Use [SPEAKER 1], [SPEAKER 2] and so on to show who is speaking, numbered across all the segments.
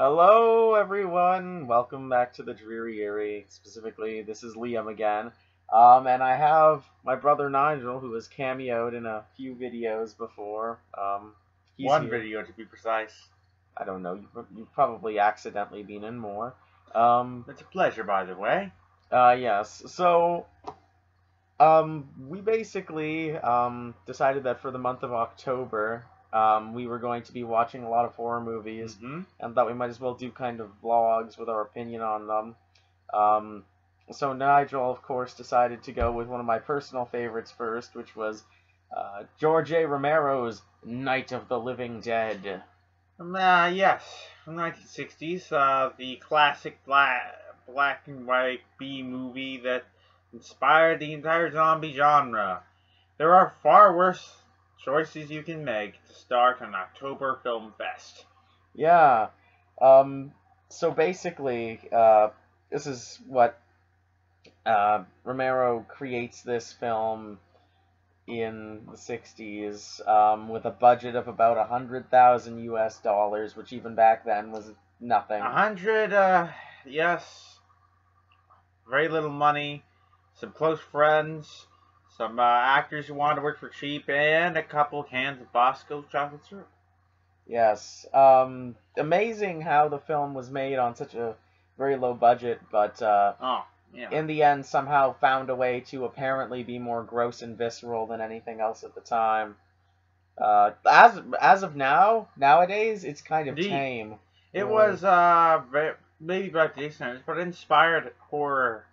[SPEAKER 1] Hello, everyone. Welcome back to the Dreary Erie. Specifically, this is Liam again. And I have my brother Nigel, who has cameoed in a few videos before. He's
[SPEAKER 2] One
[SPEAKER 1] here.
[SPEAKER 2] video to be precise.
[SPEAKER 1] I don't know. You've probably accidentally been in more.
[SPEAKER 2] It's a pleasure, by the way.
[SPEAKER 1] Yes. So, we basically decided that for the month of October, we were going to be watching a lot of horror movies, and thought we might as well do kind of vlogs with our opinion on them. So Nigel, of course, decided to go with one of my personal favorites first, which was George A. Romero's Night of the Living Dead.
[SPEAKER 2] Yes, from the 1960s, the classic black and white B movie that inspired the entire zombie genre. There are far worse choices you can make to start an October Film Fest.
[SPEAKER 1] Yeah. So basically, this is what Romero creates this film in the 60s with a budget of about 100,000 US dollars, which even back then was nothing.
[SPEAKER 2] 100, yes, very little money, some close friends, some actors who wanted to work for cheap, and a couple cans of Bosco chocolate syrup.
[SPEAKER 1] Yes. Amazing how the film was made on such a very low budget, but in the end somehow found a way to apparently be more gross and visceral than anything else at the time. As of nowadays, it's kind of tame.
[SPEAKER 2] It was maybe about the standards, but inspired horror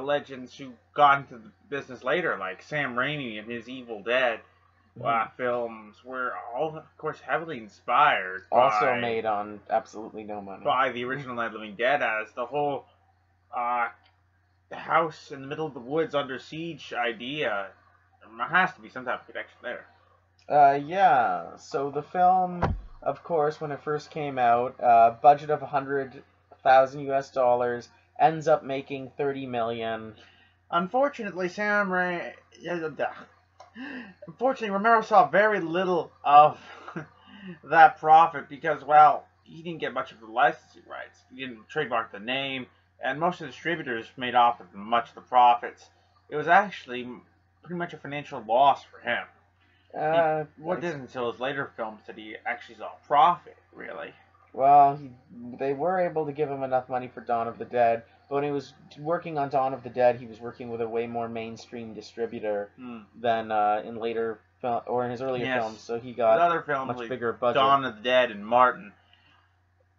[SPEAKER 2] legends who got into the business later, like Sam Raimi and his Evil Dead films, were all, of course, heavily inspired.
[SPEAKER 1] Also made on absolutely no money.
[SPEAKER 2] By the original Night of the Living Dead, as the whole house in the middle of the woods under siege idea. There has to be some type of connection there.
[SPEAKER 1] Yeah. So the film, of course, when it first came out, budget of 100,000 US dollars, ends up making 30 million.
[SPEAKER 2] Unfortunately, Romero saw very little of that profit because, well, he didn't get much of the licensing rights. He didn't trademark the name, and most of the distributors made off with much of the profits. It was actually pretty much a financial loss for him. What did until his later films that he actually saw profit, really.
[SPEAKER 1] Well, they were able to give him enough money for Dawn of the Dead, but when he was working on Dawn of the Dead, he was working with a way more mainstream distributor than in later or in his earlier films. So he got
[SPEAKER 2] other films,
[SPEAKER 1] much
[SPEAKER 2] like
[SPEAKER 1] bigger budget.
[SPEAKER 2] Dawn of the Dead and Martin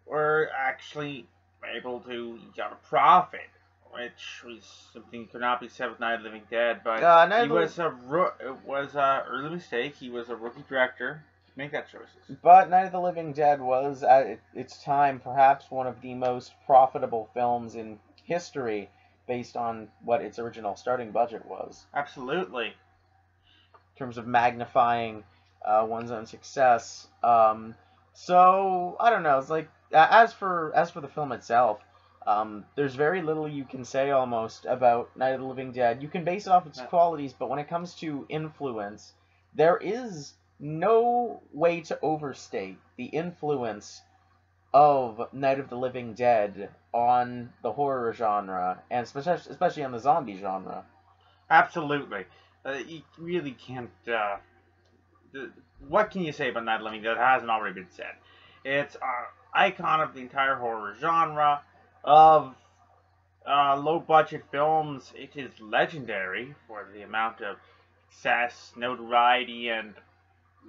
[SPEAKER 2] were actually able to get a profit, which was something that could not be said with Night of the Living Dead. But it was a early mistake. He was a rookie director. Make that choices.
[SPEAKER 1] But Night of the Living Dead was, at its time, perhaps one of the most profitable films in history, based on what its original starting budget was.
[SPEAKER 2] Absolutely.
[SPEAKER 1] In terms of magnifying one's own success. So I don't know. It's like as for the film itself, there's very little you can say almost about Night of the Living Dead. You can base it off its qualities, but when it comes to influence, there is no way to overstate the influence of Night of the Living Dead on the horror genre, and especially on the zombie genre.
[SPEAKER 2] Absolutely. You really can't... what can you say about Night of the Living Dead that hasn't already been said? It's an icon of the entire horror genre, of low-budget films. It is legendary for the amount of success, notoriety, and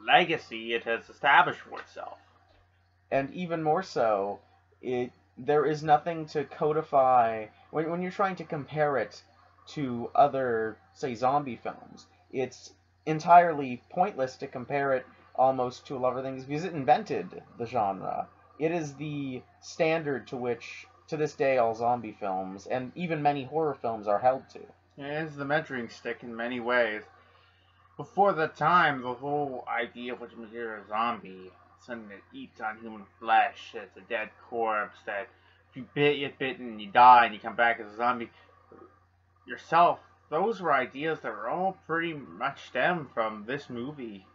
[SPEAKER 2] legacy it has established for itself.
[SPEAKER 1] And even more so, there is nothing to codify when you're trying to compare it to other, say, zombie films. It's entirely pointless to compare it almost to a lot of things because it invented the genre. It is the standard to which, to this day, all zombie films and even many horror films are held to.
[SPEAKER 2] It is the measuring stick in many ways. Before the time, the whole idea of what you consider a zombie, something that eats on human flesh, it's a dead corpse, that if you get bitten and you die and you come back as a zombie yourself, those were ideas that were all pretty much stemmed from this movie.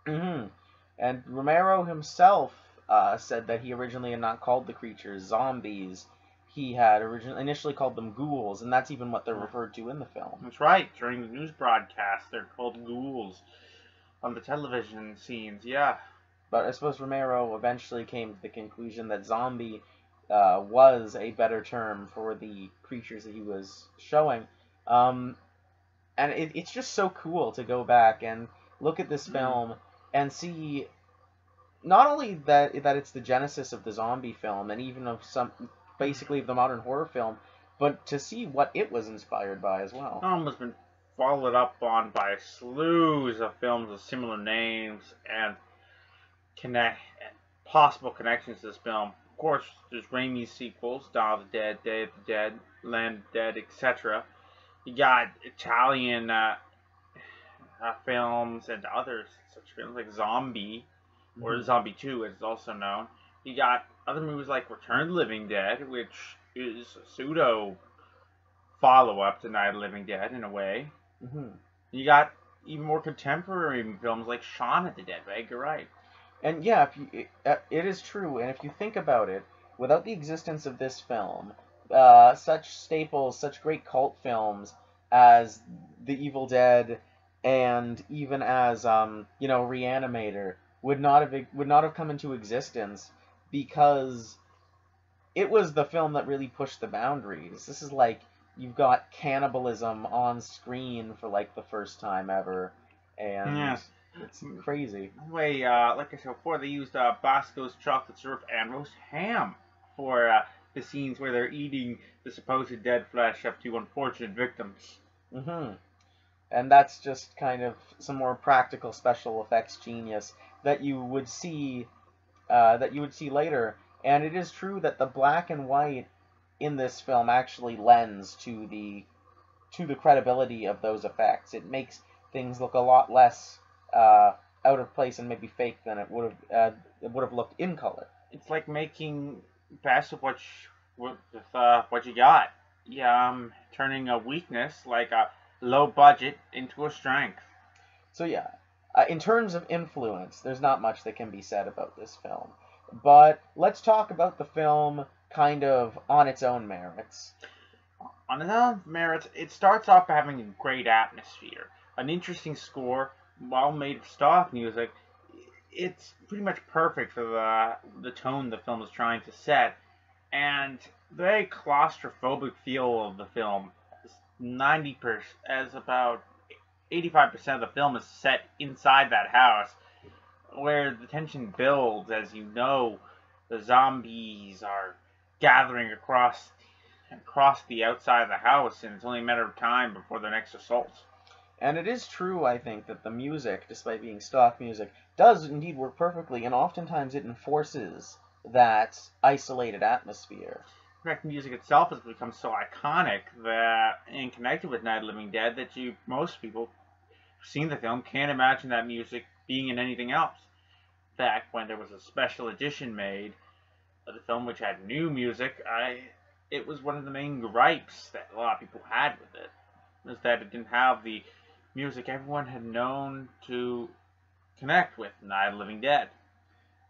[SPEAKER 1] And Romero himself said that he originally had not called the creatures zombies. He had initially called them ghouls, and that's even what they're referred to in the film.
[SPEAKER 2] That's right. During the news broadcast, they're called ghouls on the television scenes. Yeah.
[SPEAKER 1] But I suppose Romero eventually came to the conclusion that zombie was a better term for the creatures that he was showing. And it's just so cool to go back and look at this film and see not only that it's the genesis of the zombie film and even of basically the modern horror film, but to see what it was inspired by as well.
[SPEAKER 2] Film has been followed up on by slews of films with similar names and possible connections to this film. Of course, there's Raimi's sequels, Dawn of the Dead, Day of the Dead, Land of the Dead, etc. You got Italian films and others, such films like Zombie, or Zombie 2 as it's also known. You got other movies like Return of the Living Dead, which is a pseudo follow-up to Night of the Living Dead in a way. You got even more contemporary films like Shaun of the Dead by Edgar Wright.
[SPEAKER 1] And yeah, it is true. And if you think about it, without the existence of this film, such staples, such great cult films as The Evil Dead, and even as Reanimator would not have come into existence, because it was the film that really pushed the boundaries. This is like you've got cannibalism on screen for like the first time ever, and it's crazy.
[SPEAKER 2] Anyway, like I said before, they used Bosco's chocolate syrup and roast ham for the scenes where they're eating the supposed dead flesh of two unfortunate victims.
[SPEAKER 1] And that's just kind of some more practical special effects genius that you would see later. And it is true that the black and white in this film actually lends to the credibility of those effects. It makes things look a lot less out of place and maybe fake than it would have looked in color.
[SPEAKER 2] It's like making best of what you got. Turning a weakness like a low budget into a strength.
[SPEAKER 1] So yeah, in terms of influence, there's not much that can be said about this film. But let's talk about the film kind of on its own merits.
[SPEAKER 2] On its own merits, it starts off by having a great atmosphere, an interesting score, well-made stock music. It's pretty much perfect for the tone the film is trying to set, and the very claustrophobic feel of the film. 90%, as about 85% of the film is set inside that house, where the tension builds as you know the zombies are gathering across the outside of the house, and it's only a matter of time before their next assault.
[SPEAKER 1] And it is true, I think, that the music, despite being stock music, does indeed work perfectly, and oftentimes it enforces that isolated atmosphere.
[SPEAKER 2] In fact, music itself has become so iconic and connected with Night of the Living Dead that most people who've seen the film can't imagine that music being in anything else. In fact, when there was a special edition made of the film which had new music, it was one of the main gripes that a lot of people had with it, was that it didn't have the music everyone had known to connect with Night of the Living Dead.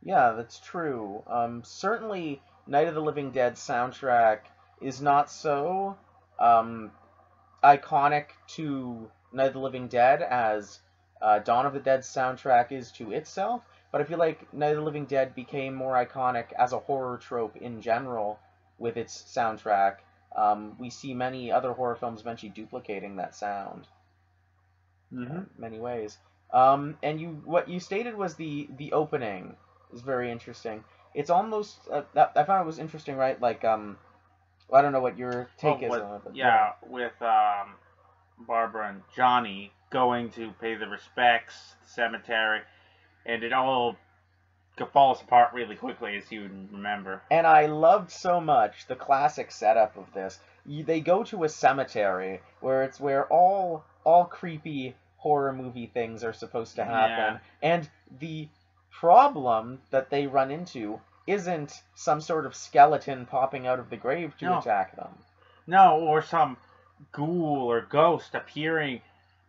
[SPEAKER 1] Yeah, that's true. Certainly, Night of the Living Dead soundtrack is not so iconic to Night of the Living Dead as Dawn of the Dead soundtrack is to itself, but I feel like Night of the Living Dead became more iconic as a horror trope in general with its soundtrack. We see many other horror films eventually duplicating that sound in many ways. And what you stated was the opening is very interesting. It's almost I found it was interesting, right? Like I don't know what your take is on it. But
[SPEAKER 2] with Barbara and Johnny going to pay the respects to the cemetery, and it all falls apart really quickly, as you remember.
[SPEAKER 1] And I loved so much the classic setup of this. They go to a cemetery where it's where all creepy horror movie things are supposed to happen, and the problem that they run into isn't some sort of skeleton popping out of the grave to attack them.
[SPEAKER 2] No, or some ghoul or ghost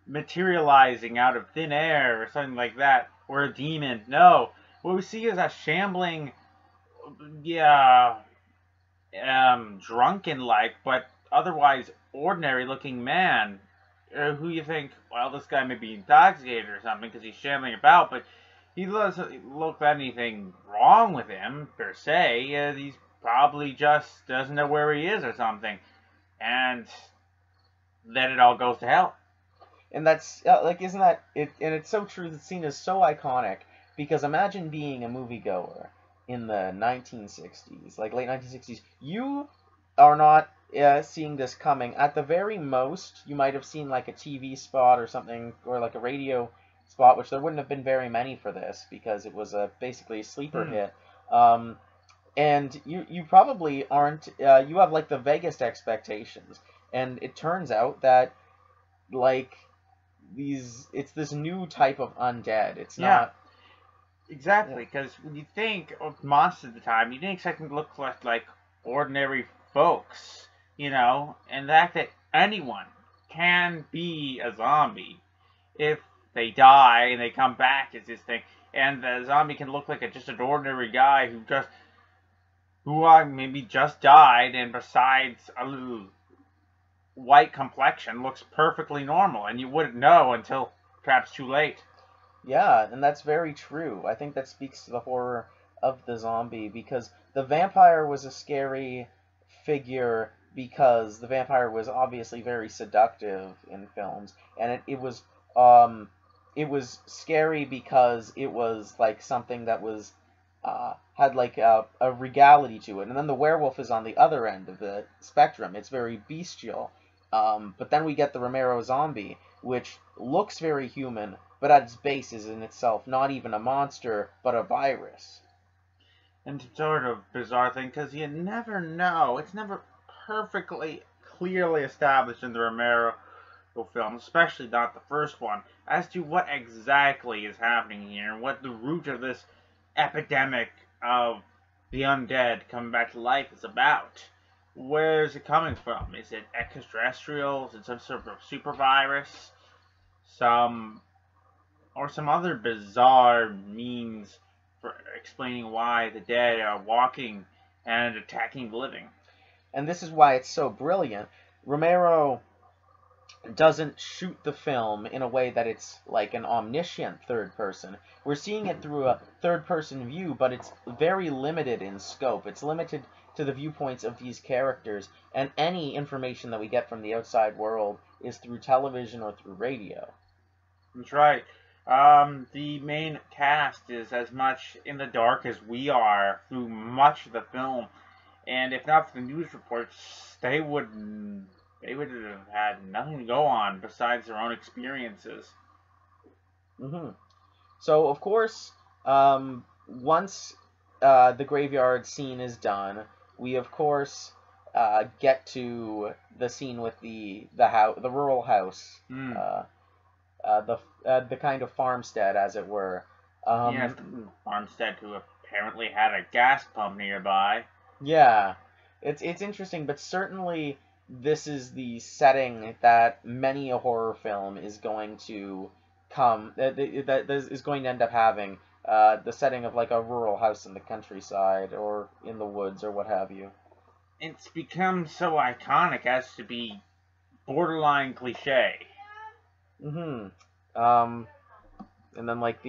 [SPEAKER 2] materializing out of thin air or something like that, or a demon. No, what we see is a shambling yeah, drunken like, but otherwise ordinary looking man, who you think, well, this guy may be intoxicated or something because he's shambling about, but he doesn't look anything wrong with him per se. He's probably just doesn't know where he is or something, and then it all goes to hell.
[SPEAKER 1] And that's like, isn't that it? And it's so true. The scene is so iconic because imagine being a moviegoer in the 1960s, like late 1960s. You are not seeing this coming. At the very most, you might have seen like a TV spot or something, or like a radio spot, which there wouldn't have been very many for this because it was basically a sleeper hit. And you probably aren't. You have like the vaguest expectations, and it turns out that like it's this new type of undead. It's not
[SPEAKER 2] exactly, because when you think of monsters at the time, you didn't expect them to look like ordinary folks, and the fact that anyone can be a zombie if they die and they come back is this thing, and the zombie can look like just an ordinary guy who maybe just died, and besides a little white complexion looks perfectly normal, and you wouldn't know until perhaps too late.
[SPEAKER 1] Yeah, and that's very true. I think that speaks to the horror of the zombie because the vampire was a scary figure because the vampire was obviously very seductive in films, and it was scary because it was like something that was had like a regality to it, and then the werewolf is on the other end of the spectrum. It's very bestial. But then we get the Romero zombie, which looks very human, but at its base is in itself not even a monster, but a virus.
[SPEAKER 2] And it's sort of bizarre thing, because you never know. It's never perfectly, clearly established in the Romero film, especially not the first one, as to what exactly is happening here, and what the root of this epidemic of the undead coming back to life is about. Where is it coming from? Is it extraterrestrial? Is it some sort of super virus? Some other bizarre means for explaining why the dead are walking and attacking the living.
[SPEAKER 1] And this is why it's so brilliant. Romero doesn't shoot the film in a way that it's like an omniscient third person. We're seeing it through a third person view, but it's very limited in scope. It's limited to the viewpoints of these characters, and any information that we get from the outside world is through television or through radio.
[SPEAKER 2] That's right. The main cast is as much in the dark as we are through much of the film, and if not for the news reports, they would have had nothing to go on besides their own experiences.
[SPEAKER 1] So, of course, once the graveyard scene is done, we of course get to the scene with the rural house, the kind of farmstead, as it were.
[SPEAKER 2] Yes, the farmstead who apparently had a gas pump nearby.
[SPEAKER 1] Yeah, it's interesting, but certainly this is the setting that many a horror film is going to that is going to end up having. The setting of like a rural house in the countryside or in the woods or what have you.
[SPEAKER 2] It's become so iconic as to be borderline cliche.
[SPEAKER 1] And then like